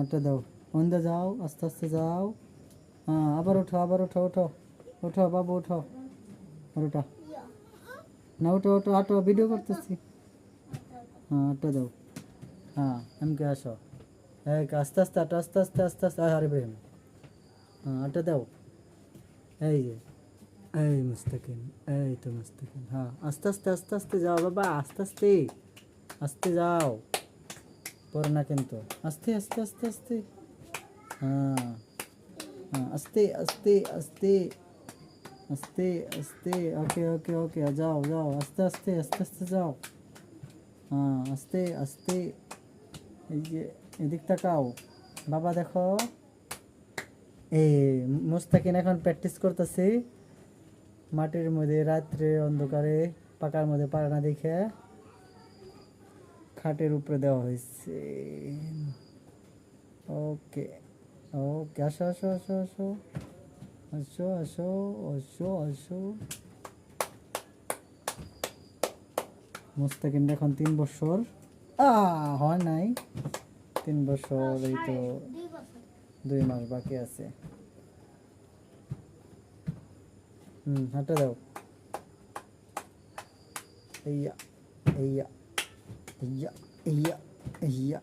ওটা দাও, ওন্দা যাও, আস্তে আস্তে যাও। হ্যাঁ, আবার ওঠো, আবার ওঠো, ওঠো, ওঠো বাবু, ওঠো। আর ওটা না, ওঠো, ওঠো, হাঁটো, ভিডিও করতেছি। হ্যাঁ, ওটা দাও। হ্যাঁ, এমকে আসো। এই আস্তে আস্তে হাঁটো, আস্তে আস্তে, আস্তে আস্তে। আরে প্রেম। হ্যাঁ, ওটা দাও। এই যে, এই মুস্তাকিম, এই তো মুস্তাকিম। হ্যাঁ, আস্তে আস্তে, আস্তে আস্তে যাও বাবা, আস্তে আস্তে, আস্তে যাও। পড়ে না কিন্তু, আস্তে আস্তে আস্তে আস্তে। হ্যাঁ, হ্যাঁ, আস্তে আস্তে আস্তে আস্তে আস্তে। ওকে ওকে ওকে, যাও যাও, আস্তে আস্তে, আস্তে আস্তে যাও। হ্যাঁ, আস্তে আস্তে। এই যে, এদিক তাকাও বাবা, দেখো। এই মুস্তাকিন এখন প্র্যাকটিস করতেছে মাটির মধ্যে, রাত্রে অন্ধকারে, পাকার মধ্যে পারে না দেখে খাটের উপরে দেওয়া হয়েছে। ওকে ওকে, আসো আসো আসো আসো, আসো আসো, আসো আসো। মুস্তাকিন এখন 3 বছর। হয় নাই 3 বছর, এই তো 2 মাস বাকি আছে। হাঁটা দাও। এইয়া এইয়া এইয়া এইয়া এইয়া।